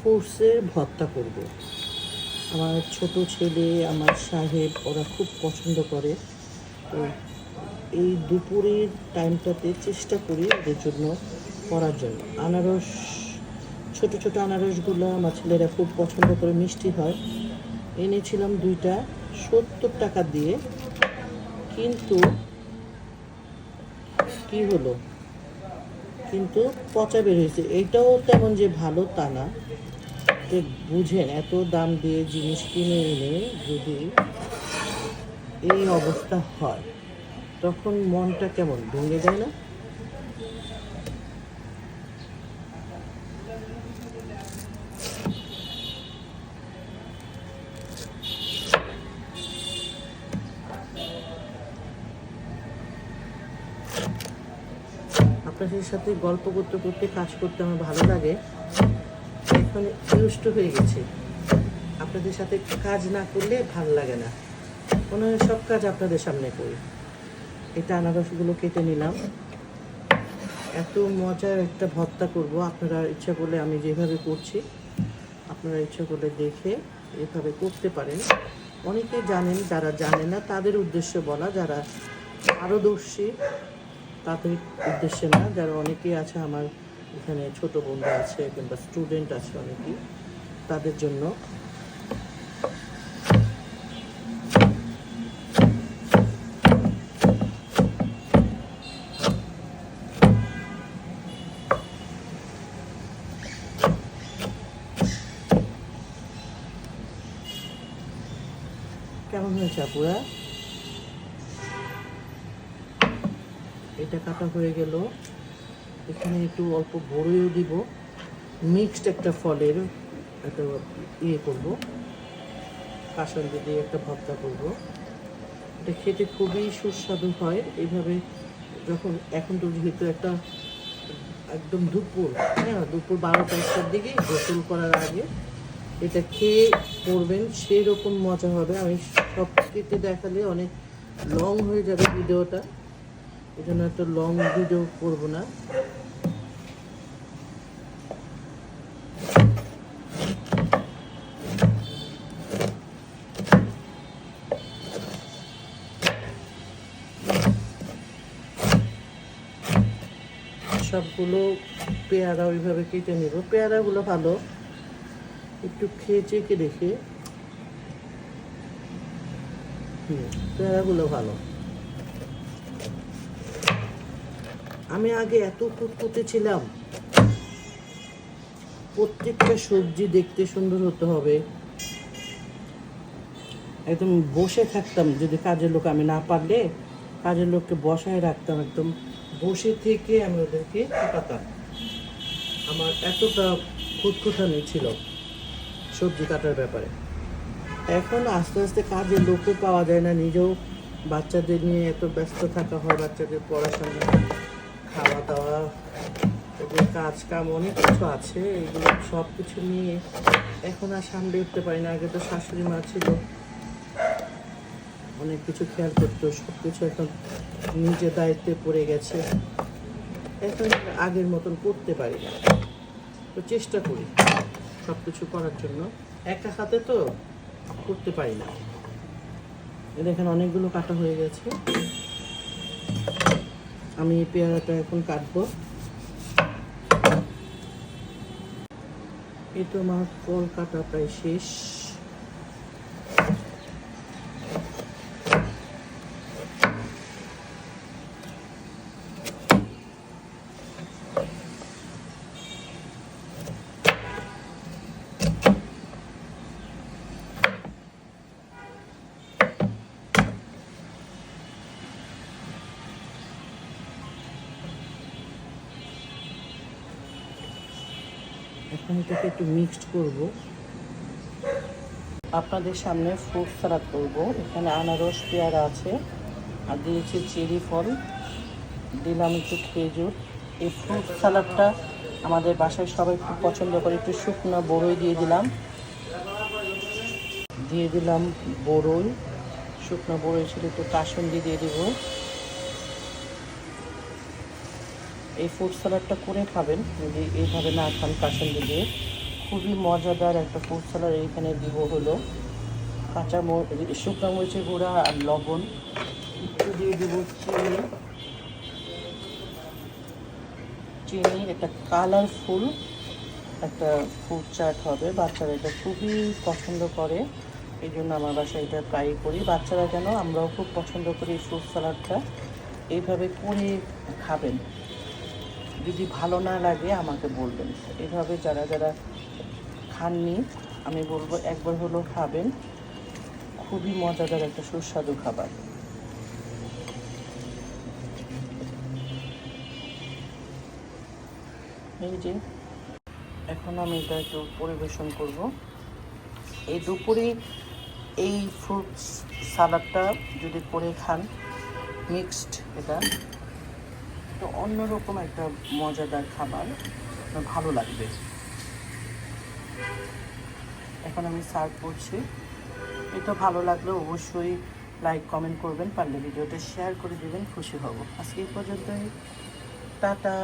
ফ্রুটসের ভর্তা করব। আমার ছোট ছেলে, আমার সাহেব ওরা খুব পছন্দ করে। তো এই দুপুরের টাইমটাতে চেষ্টা করি ওদের জন্য করার জন্য। আনারস, ছোট ছোট আনারসগুলো আমার ছেলেরা খুব পছন্দ করে, মিষ্টি হয়। এনেছিলাম 2টা 70 টাকা দিয়ে, কিন্তু কি হলো, কিন্তু পচা বের হয়েছে। এইটাও তেমন যে ভালো তা না। যে বুঝেন, এত দাম দিয়ে জিনিস কিনে এনে যদি এই অবস্থা হয় তখন মনটা কেমন ভেঙে যায় না? আপনাদের সাথে গল্প করতে করতে কাজ করতে আমার ভালো লাগে। এখন ইউজড হয়ে গেছে। আপনাদের সাথে কাজ না করলে ভালো লাগে না, মনে হয় সব কাজ আপনাদের সামনে করি। এটা আনারসগুলো কেটে নিলাম। এত মজার একটা ভর্তা করব, আপনারা ইচ্ছা করলে আমি যেভাবে করছি আপনারা ইচ্ছা করলে দেখে এভাবে করতে পারেন। অনেকে জানেন, যারা জানে না তাদের উদ্দেশ্যে বলা, যারা পারদর্শী তাদের উদ্দেশ্যে না। যারা অনেকেই আছে আমার এখানে, ছোট বন্ধু আছে কিংবা স্টুডেন্ট আছে অনেকেই, তাদের জন্য। কেমন হয়েছে আপুরা? এটা কাটা হয়ে গেল। এখানে একটু অল্প বড়ইও দিব, মিক্সড একটা ফলের একটা করবো, কাসন্দি দিয়ে একটা ভর্তা করব। এটা খেতে খুবই সুস্বাদু হয় এইভাবে। যখন এখন তো যেহেতু একটা একদম দুপুর, হ্যাঁ দুপুর 12টা-1টার দিকে গোসল করার আগে এটা খেয়ে করবেন, সেই রকম মজা হবে। আমি সব কেটে দেখালে অনেক লং হয়ে যাবে ভিডিওটা, এই জন্য একটা লং ভিডিও করবো না। সবগুলো পেয়ারা ওইভাবে কেটে নেব। পেয়ারাগুলো ভালো একটু খেয়ে চেকে দেখে, পেয়ারাগুলো ভালো। আমি আগে এত কুতকুতে ছিলাম, প্রত্যেকটা সবজি দেখতে সুন্দর হতে হবে, একদম বসে থাকতাম। যদি কাজের লোক আমি না পারলে কাজের লোককে বসায় রাখতাম, একদম বসে থেকে আমি ওদেরকে কাটাতাম। আমার এতটা খুঁতখুঁতানি ছিল সবজি কাটার ব্যাপারে। এখন আস্তে আস্তে কাজের লোকও পাওয়া যায় না, নিজেও বাচ্চাদের নিয়ে এত ব্যস্ত থাকা হয়, বাচ্চাদের পড়াশোনা, খাওয়া দাওয়া, ওদের কাজ কাম অনেক কিছু আছে, এগুলো সব কিছু নিয়ে এখন আর সামলে উঠতে পারি না। আগে তো শাশুড়ি মা ছিল, অনেক কিছু খেয়াল করতো, সব কিছু এখন নিজে দায়িত্বে পড়ে গেছে, এখন আগের মতন করতে পারি না। তো চেষ্টা করি সব কিছু করার জন্য, একা হাতে তো করতে পারি না। দেখেন অনেকগুলো কাটা হয়ে গেছে। আমি এই পেয়ারাটা এখন কাটবো। এই তো আমার ফল কাটা প্রায় শেষ। এখন এটাকে একটু মিক্সড করব। আপনাদের সামনে ফ্রুট সালাদ করব। এখানে আনারস, পেয়ারা আছে, আর দিয়েছি চেরি ফল, দিলাম একটু খেজুর। এই ফ্রুট সালাদটা আমাদের বাসায় সবাই খুব পছন্দ করে। একটু শুকনো বড়ই দিয়ে দিলাম বড়ই, শুকনো বড়ই ছিল, একটু কাসুন্দি দিয়ে দেবো। এই ফ্রুট সালাডটা করে খাবেন যদি এইভাবে না খান কাসুন্দি দিয়ে। খুবই মজাদার একটা ফ্রুট স্যালাড। এখানে দিব হলো শুকনো মরিচের গুঁড়া আর লবণ, একটু দিয়ে দিব চিনি। একটা কালারফুল একটা ফ্রুট চাট হবে, বাচ্চারা এটা খুবই পছন্দ করে, এই জন্য আমার বাসায় এটা ট্রাই করি। বাচ্চারা যেন, আমরাও খুব পছন্দ করি ফ্রুট স্যালাডটা। এইভাবে করে খাবেন, যদি ভালো না লাগে আমাকে বলবেন। এইভাবে যারা যারা খাননি আমি বলবো একবার হলো খাবেন, খুবই মজাদার একটা সুস্বাদু খাবার। এই যে এখন আমি এটা একটু পরিবেশন করব। এই দুপুরে এই ফ্রুট সালাডটা যদি করে খান মিক্সড, এটা তো অন্যরকম একটা মজাদার খাবার, ভালো লাগবে। এখন আমি সার্ভ করছি। এটা ভালো লাগলে অবশ্যই লাইক কমেন্ট করবেন, পারলে ভিডিওটা শেয়ার করে দেবেন, খুশি হব। আজকে এই পর্যন্তই, টাটা।